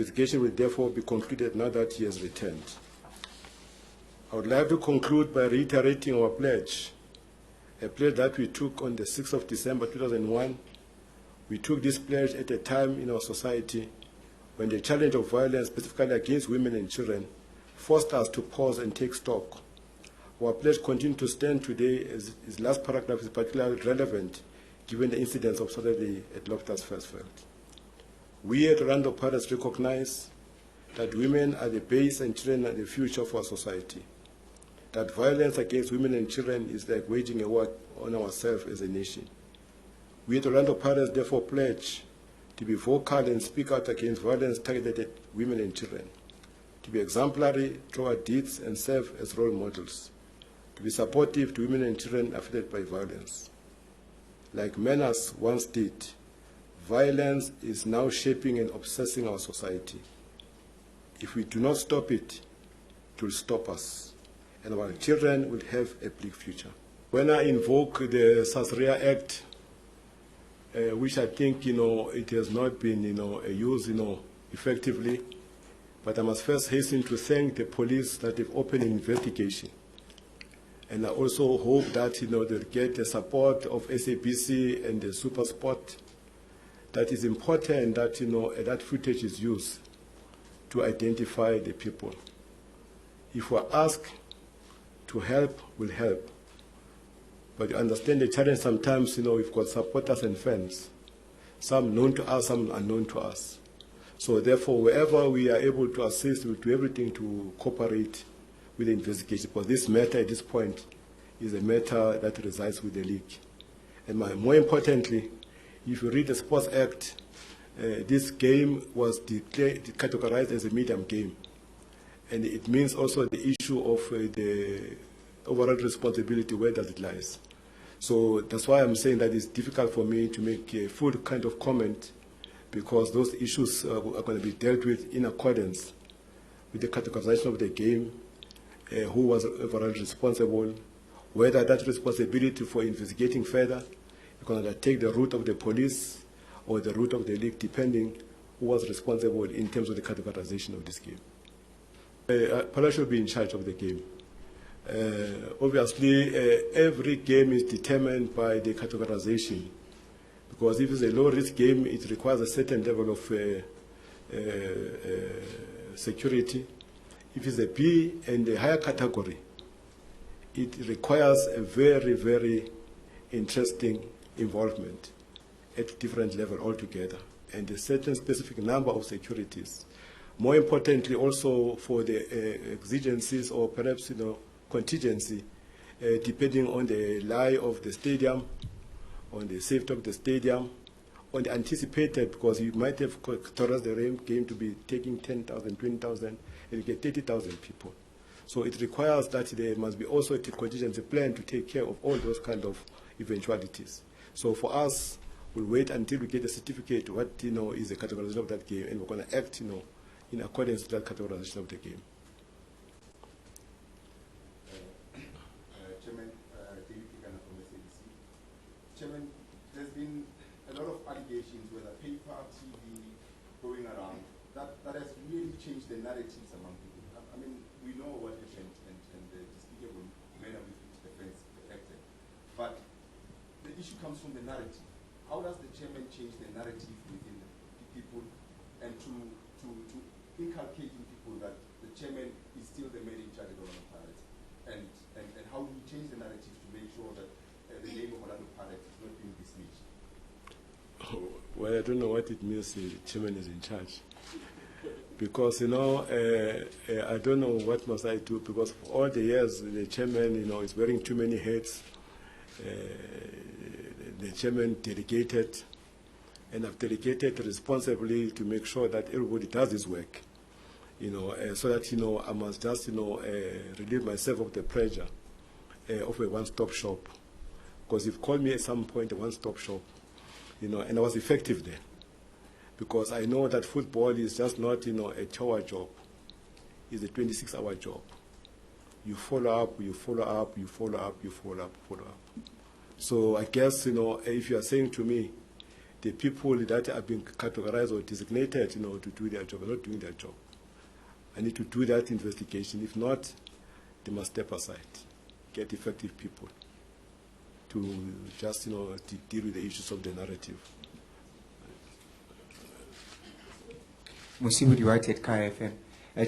investigation will therefore be concluded now that he has returned. I would like to conclude by reiterating our pledge, a pledge that we took on the 6th of December 2001. We took this pledge at a time in our society when the challenge of violence, specifically against women and children, forced us to pause and take stock. Our pledge continues to stand today, as its last paragraph is particularly relevant given the incidents of Saturday at Loftus First Field. We at Orlando Pirates recognize that women are the base and children are the future of our society. That violence against women and children is like waging a war on ourselves as a nation. We at Orlando Pirates therefore pledge to be vocal and speak out against violence targeted at women and children, to be exemplary through our deeds and serve as role models, to be supportive to women and children affected by violence. Like manners once did, violence is now shaping and obsessing our society. If we do not stop it, it will stop us, and our children will have a bleak future. When I invoke the Sasria Act, which I think, it has not been, used, effectively, but I must first hasten to thank the police that have opened an investigation. And I also hope that, they'll get the support of SABC and the Super Sport. That is important that, that footage is used to identify the people. If we're asked to help, we'll help. But you understand the challenge sometimes, we've got supporters and fans, some known to us, some unknown to us. So therefore, wherever we are able to assist, we'll do everything to cooperate with the investigation, because this matter at this point is a matter that resides with the league. And more importantly, if you read the Sports Act, this game was categorized as a medium game. And it means also the issue of the overall responsibility, where does it lie? So that's why I'm saying that it's difficult for me to make a full kind of comment, because those issues are going to be dealt with in accordance with the categorization of the game, who was overall responsible, whether that responsibility for investigating further is going to take the route of the police or the route of the league, depending who was responsible in terms of the categorization of this game. Palace should be in charge of the game. Obviously, every game is determined by the categorization, because if it's a low-risk game, it requires a certain level of security. If it's a B and a higher category, it requires a very, very interesting involvement at different levels altogether, and a certain specific number of securities. More importantly, also for the exigencies or perhaps contingency, depending on the lie of the stadium, on the safety of the stadium, on the anticipated, because you might have categorized the game to be taking 10,000, 20,000, and you get 30,000 people. So it requires that there must be also a contingency plan to take care of all those kind of eventualities. So for us, we'll wait until we get a certificate what is the categorization of that game, and we're going to act in accordance with that categorization of the game. Chairman, Chairman, there's been a lot of allegations, whether paper, TV, going around, that has really changed the narratives among people. I mean, we know what happened and the despicable manner with which the fence acted. But the issue comes from the narrative. How does the chairman change the narrative within the people, and to inculcate in people that the chairman is still the man in charge of Orlando Pirates, and how do we change the narrative to make sure that the name of Orlando Pirates is not being besmirched? Well, I don't know what it means the chairman is in charge. Because, I don't know what must I do, because for all the years the chairman, is wearing too many hats. The chairman delegated, and I've delegated responsibly to make sure that everybody does his work, so that, I must just, relieve myself of the pressure of a one-stop shop. Because you've called me at some point a one-stop shop, and I was effective there. Because I know that football is just not, a 2-hour job. It's a 26-hour job. You follow up, you follow up, you follow up, you follow up, follow up. So I guess, if you are saying to me, the people that are being categorized or designated, you know, to do their job are not doing their job. I need to do that investigation. If not, they must step aside, get effective people to just, you know, to deal with the issues of the narrative. Musibudi White at KFM.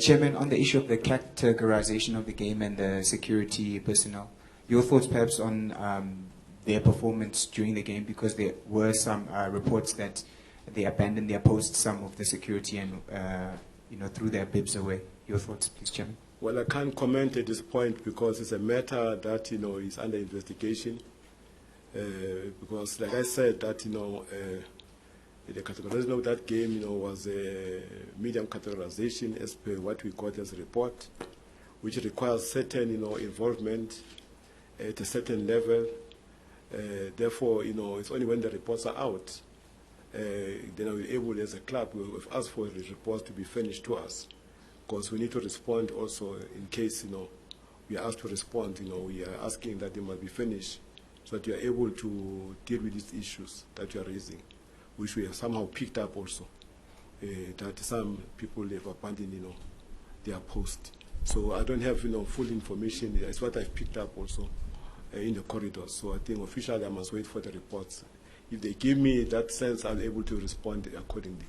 Chairman, on the issue of the categorization of the game and the security personnel, your thoughts perhaps on their performance during the game, because there were some reports that they abandoned their posts, some of the security, and you know, threw their bibs away. Your thoughts, please, Chairman. Well, I can't comment at this point because it's a matter that, you know, is under investigation. Because, like I said, that, you know, the categorization of that game, you know, was a medium categorization as per what we got as a report, which requires certain, you know, involvement at a certain level. Therefore, you know, it's only when the reports are out, then we're able, as a club, we've asked for the reports to be furnished to us, because we need to respond also in case, you know, we are asked to respond. You know, we are asking that they must be finished so that you are able to deal with these issues that you are raising, which we have somehow picked up also, that some people have abandoned, you know, their post. So I don't have, you know, full information. It's what I've picked up also in the corridors. So I think officially I must wait for the reports. If they give me that sense, I'll be able to respond accordingly.